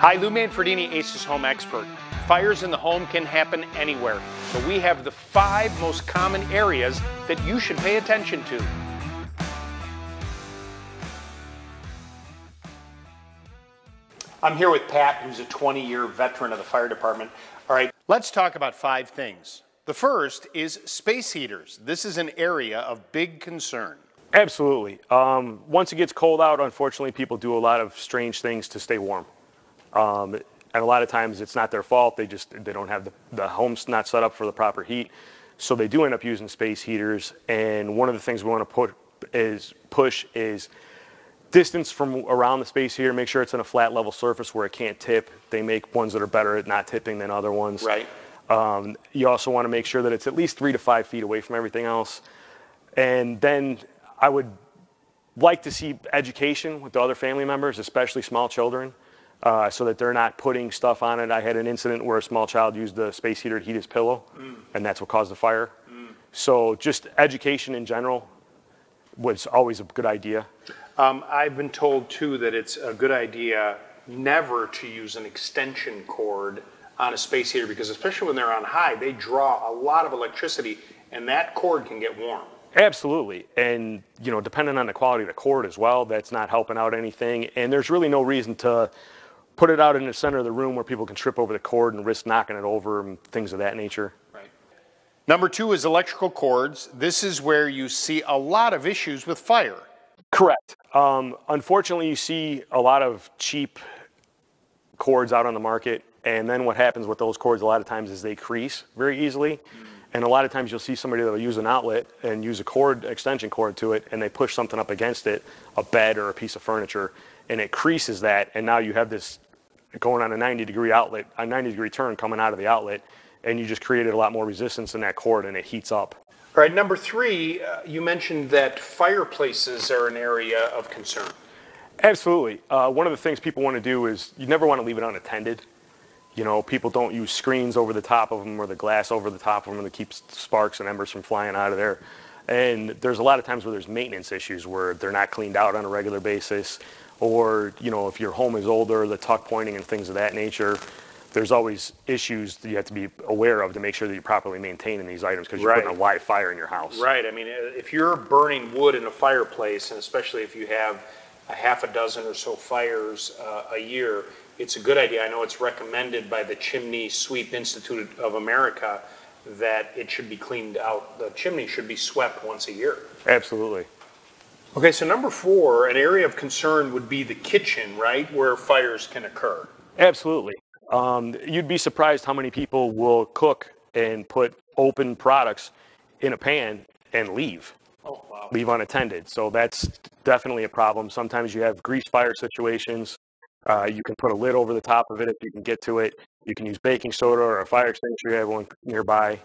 Hi, Lou Manfredini, Aces Home Expert. Fires in the home can happen anywhere, so we have the 5 most common areas that you should pay attention to. I'm here with Pat, who's a 20-year veteran of the fire department. All right, let's talk about 5 things. The first is space heaters. This is an area of big concern. Absolutely. Once it gets cold out, unfortunately, people do a lot of strange things to stay warm. And a lot of times it's not their fault. They don't have the home's not set up for the proper heat. So they do end up using space heaters. And one of the things we want to push is distance from around the space heater. Make sure it's in a flat level surface where it can't tip. They make ones that are better at not tipping than other ones. Right. You also want to make sure that it's at least 3 to 5 feet away from everything else. And then I would like to see education with the other family members, especially small children, so that they're not putting stuff on it. I had an incident where a small child used the space heater to heat his pillow, and that's what caused the fire. So just education in general was always a good idea. I've been told, too, that it's a good idea never to use an extension cord on a space heater because especially when they're on high, they draw a lot of electricity, and that cord can get warm. Absolutely. And, you know, depending on the quality of the cord as well, that's not helping out anything. And there's really no reason to put it out in the center of the room where people can trip over the cord and risk knocking it over and things of that nature. Right. Number 2 is electrical cords. This is where you see a lot of issues with fire. Correct. Unfortunately, you see a lot of cheap cords out on the market. And then what happens with those cords a lot of times is they crease very easily. And a lot of times you'll see somebody that will use an outlet and use a cord, extension cord to it, and they push something up against it, a bed or a piece of furniture, and it creases that, and now you have this going on a 90-degree outlet, a 90-degree turn coming out of the outlet, and you just created a lot more resistance in that cord, and it heats up. All right, number 3, you mentioned that fireplaces are an area of concern. Absolutely. One of the things people want to do is you never want to leave it unattended. You know, people don't use screens over the top of them or the glass over the top of them that keeps sparks and embers from flying out of there. And there's a lot of times where there's maintenance issues where they're not cleaned out on a regular basis. Or, you know, if your home is older, the tuck pointing and things of that nature, there's always issues that you have to be aware of to make sure that you're properly maintaining these items because you're putting a live fire in your house. Right. I mean, if you're burning wood in a fireplace, and especially if you have a half a dozen or so fires a year, it's a good idea. I know it's recommended by the Chimney Sweep Institute of America that it should be cleaned out. The chimney should be swept once a year. Absolutely. Okay, so number 4, an area of concern would be the kitchen, right, where fires can occur. Absolutely. You'd be surprised how many people will cook and put open products in a pan and leave. Oh, wow. Leave unattended. So that's definitely a problem. Sometimes you have grease fire situations. You can put a lid over the top of it if you can get to it. You can use baking soda or a fire extinguisher. You have one nearby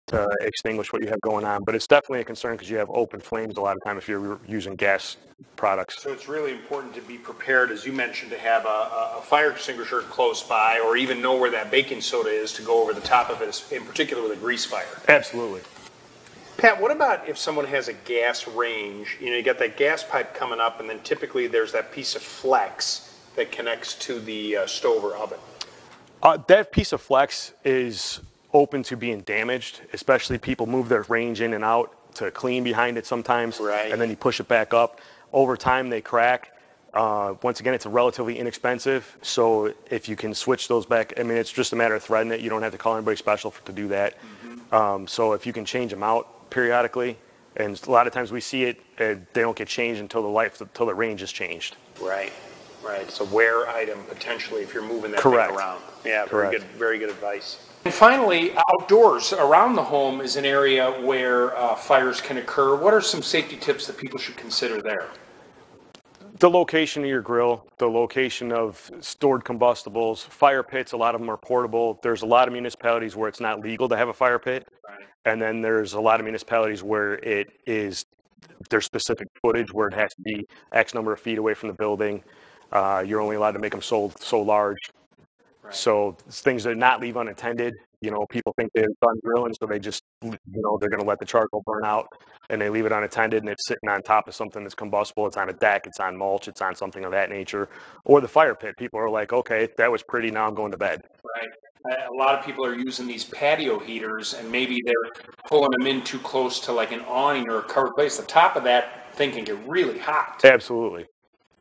to extinguish what you have going on. But it's definitely a concern because you have open flames a lot of time if you're using gas products. So it's really important to be prepared, as you mentioned, to have a fire extinguisher close by or even know where that baking soda is to go over the top of it, in particular with a grease fire. Absolutely. Pat, what about if someone has a gas range? You know, you got that gas pipe coming up, and then typically there's that piece of flex that connects to the stove or oven. That piece of flex is open to being damaged, especially people move their range in and out to clean behind it sometimes, right. And then you push it back up. Over time, they crack. Once again, it's relatively inexpensive, so if you can switch those back, I mean, it's just a matter of threading it. You don't have to call anybody special to do that. So if you can change them out periodically, and a lot of times we see it, they don't get changed until the range is changed. Right. Right, it's a wear item potentially if you're moving that Correct. thing around. Yeah, Correct. Very good advice. And finally, outdoors around the home is an area where fires can occur. What are some safety tips that people should consider there? The location of your grill, the location of stored combustibles, fire pits, a lot of them are portable. There's a lot of municipalities where it's not legal to have a fire pit. Right. And then there's a lot of municipalities where there's specific footage where it has to be X number of feet away from the building. You're only allowed to make them so large. Right. So things that not leave unattended. People think they're done grilling, so they just, they're going to let the charcoal burn out, and they leave it unattended, and it's sitting on top of something that's combustible. It's on a deck, it's on mulch, it's on something of that nature. Or the fire pit. People are like, okay, that was pretty, now I'm going to bed. Right. A lot of people are using these patio heaters, and maybe they're pulling them in too close to like an awning or a covered place. The top of that thing can get really hot. Absolutely.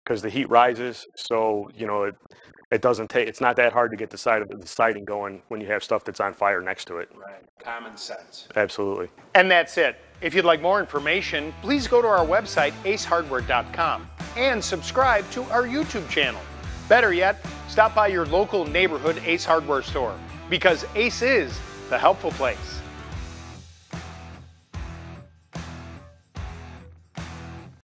Because the heat rises, so, it doesn't take, it's not that hard to get the siding going when you have stuff that's on fire next to it. Right. Common sense. Absolutely. And that's it. If you'd like more information, please go to our website, acehardware.com, and subscribe to our YouTube channel. Better yet, stop by your local neighborhood Ace Hardware store, because Ace is the helpful place.